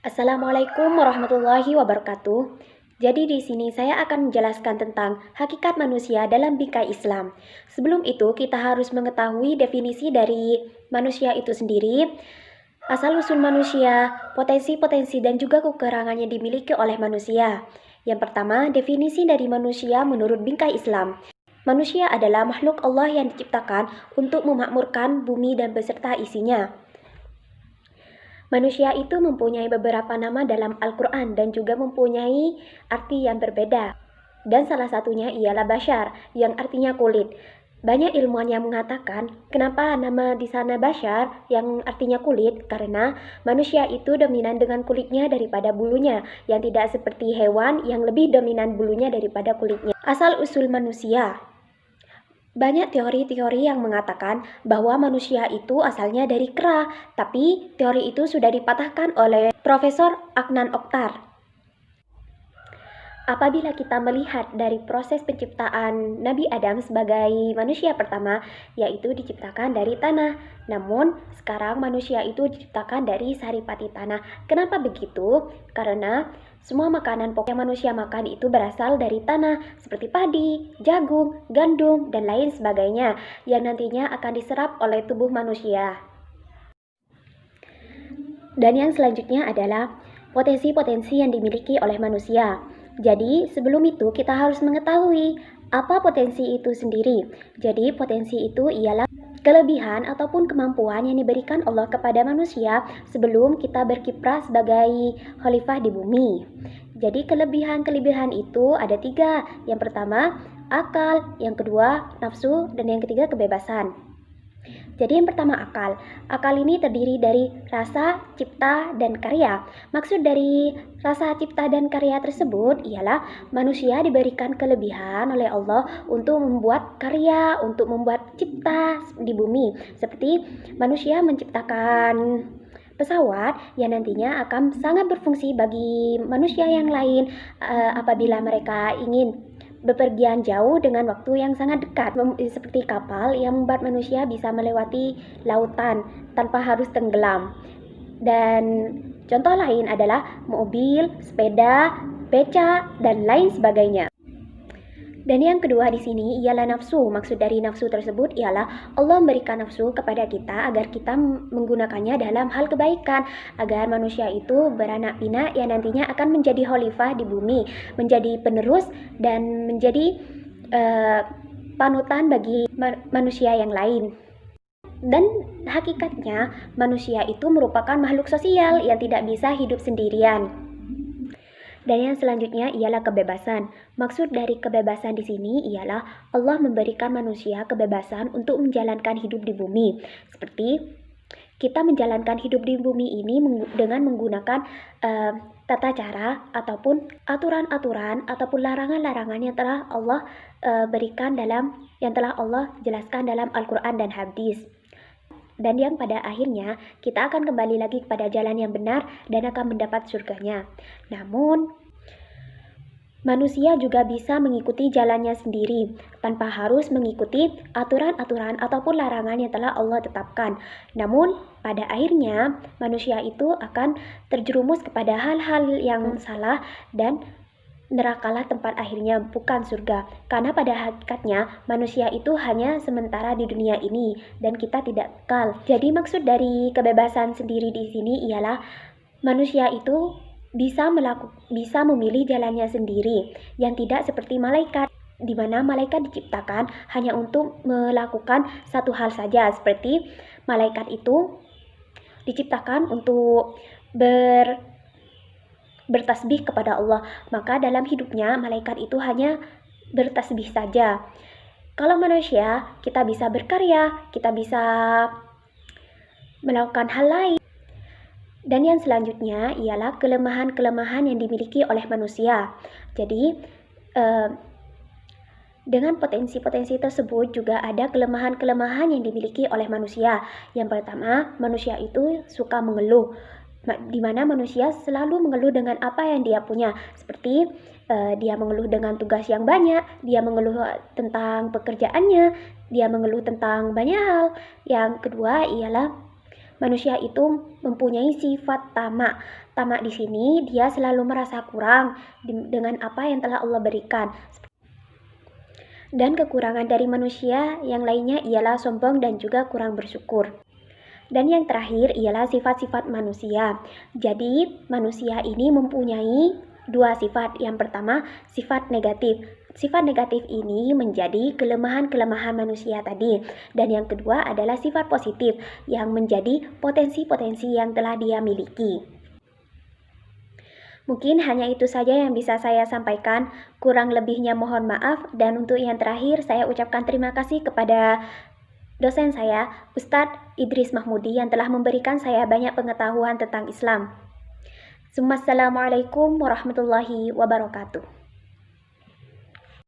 Assalamualaikum warahmatullahi wabarakatuh. Jadi di sini saya akan menjelaskan tentang hakikat manusia dalam bingkai Islam. Sebelum itu kita harus mengetahui definisi dari manusia itu sendiri, asal-usul manusia, potensi-potensi dan juga kekurangan yang dimiliki oleh manusia. Yang pertama, definisi dari manusia menurut bingkai Islam. Manusia adalah makhluk Allah yang diciptakan untuk memakmurkan bumi dan beserta isinya. Manusia itu mempunyai beberapa nama dalam Al-Quran dan juga mempunyai arti yang berbeda. Dan salah satunya ialah Bashar, yang artinya kulit. Banyak ilmuwan yang mengatakan, kenapa nama di sana Bashar, yang artinya kulit? Karena manusia itu dominan dengan kulitnya daripada bulunya, yang tidak seperti hewan yang lebih dominan bulunya daripada kulitnya. Asal-usul manusia. Banyak teori-teori yang mengatakan bahwa manusia itu asalnya dari kera, tapi teori itu sudah dipatahkan oleh Profesor Adnan Oktar. Apabila kita melihat dari proses penciptaan Nabi Adam sebagai manusia pertama, yaitu diciptakan dari tanah. Namun, sekarang manusia itu diciptakan dari saripati tanah. Kenapa begitu? Karena semua makanan pokok yang manusia makan itu berasal dari tanah, seperti padi, jagung, gandum, dan lain sebagainya, yang nantinya akan diserap oleh tubuh manusia. Dan yang selanjutnya adalah potensi-potensi yang dimiliki oleh manusia. Jadi, sebelum itu kita harus mengetahui apa potensi itu sendiri. Jadi, potensi itu ialah kelebihan ataupun kemampuan yang diberikan Allah kepada manusia sebelum kita berkiprah sebagai khalifah di bumi. Jadi, kelebihan-kelebihan itu ada 3. Yang pertama, akal. Yang kedua, nafsu. Dan yang ketiga, kebebasan. Jadi yang pertama akal. Akal ini terdiri dari rasa, cipta, dan karya. Maksud dari rasa, cipta, dan karya tersebut ialah manusia diberikan kelebihan oleh Allah untuk membuat karya, untuk membuat cipta di bumi. Seperti manusia menciptakan pesawat yang nantinya akan sangat berfungsi bagi manusia yang lain apabila mereka ingin bepergian jauh dengan waktu yang sangat dekat, seperti kapal yang membuat manusia bisa melewati lautan tanpa harus tenggelam. Dan contoh lain adalah mobil, sepeda, beca, dan lain sebagainya. Dan yang kedua di sini ialah nafsu. Maksud dari nafsu tersebut ialah Allah memberikan nafsu kepada kita agar kita menggunakannya dalam hal kebaikan, agar manusia itu beranak pinak yang nantinya akan menjadi khalifah di bumi, menjadi penerus dan menjadi panutan bagi manusia yang lain. Dan hakikatnya manusia itu merupakan makhluk sosial yang tidak bisa hidup sendirian. Dan yang selanjutnya ialah kebebasan. Maksud dari kebebasan di sini ialah Allah memberikan manusia kebebasan untuk menjalankan hidup di bumi. Seperti kita menjalankan hidup di bumi ini dengan menggunakan tata cara ataupun aturan-aturan ataupun larangan-larangan yang telah Allah berikan yang telah Allah jelaskan dalam Al-Quran dan hadis. Dan yang pada akhirnya kita akan kembali lagi kepada jalan yang benar dan akan mendapat surganya. Namun, manusia juga bisa mengikuti jalannya sendiri tanpa harus mengikuti aturan-aturan ataupun larangan yang telah Allah tetapkan. Namun, pada akhirnya manusia itu akan terjerumus kepada hal-hal yang salah dan nerakalah tempat akhirnya, bukan surga. Karena pada hakikatnya manusia itu hanya sementara di dunia ini dan kita tidak kekal. Jadi maksud dari kebebasan sendiri di sini ialah manusia itu bisa memilih jalannya sendiri, yang tidak seperti malaikat, di mana malaikat diciptakan hanya untuk melakukan satu hal saja. Seperti malaikat itu diciptakan untuk bertasbih kepada Allah, maka dalam hidupnya malaikat itu hanya bertasbih saja. Kalau manusia, kita bisa berkarya, kita bisa melakukan hal lain. Dan yang selanjutnya ialah kelemahan-kelemahan yang dimiliki oleh manusia. Jadi, dengan potensi-potensi tersebut juga ada kelemahan-kelemahan yang dimiliki oleh manusia. Yang pertama, manusia itu suka mengeluh, di mana manusia selalu mengeluh dengan apa yang dia punya. Seperti dia mengeluh dengan tugas yang banyak, dia mengeluh tentang pekerjaannya, dia mengeluh tentang banyak hal. Yang kedua ialah Manusia itu mempunyai sifat tamak. Tamak di sini dia selalu merasa kurang dengan apa yang telah Allah berikan. Dan kekurangan dari manusia yang lainnya ialah sombong dan juga kurang bersyukur. Dan yang terakhir ialah sifat-sifat manusia. Jadi, manusia ini mempunyai dua sifat. Yang pertama, sifat negatif. Sifat negatif ini menjadi kelemahan-kelemahan manusia tadi. Dan yang kedua adalah sifat positif yang menjadi potensi-potensi yang telah dia miliki. Mungkin hanya itu saja yang bisa saya sampaikan. Kurang lebihnya mohon maaf. Dan untuk yang terakhir, saya ucapkan terima kasih kepada dosen saya, Ustadz Idris Mahmudi, yang telah memberikan saya banyak pengetahuan tentang Islam. Assalamualaikum warahmatullahi wabarakatuh.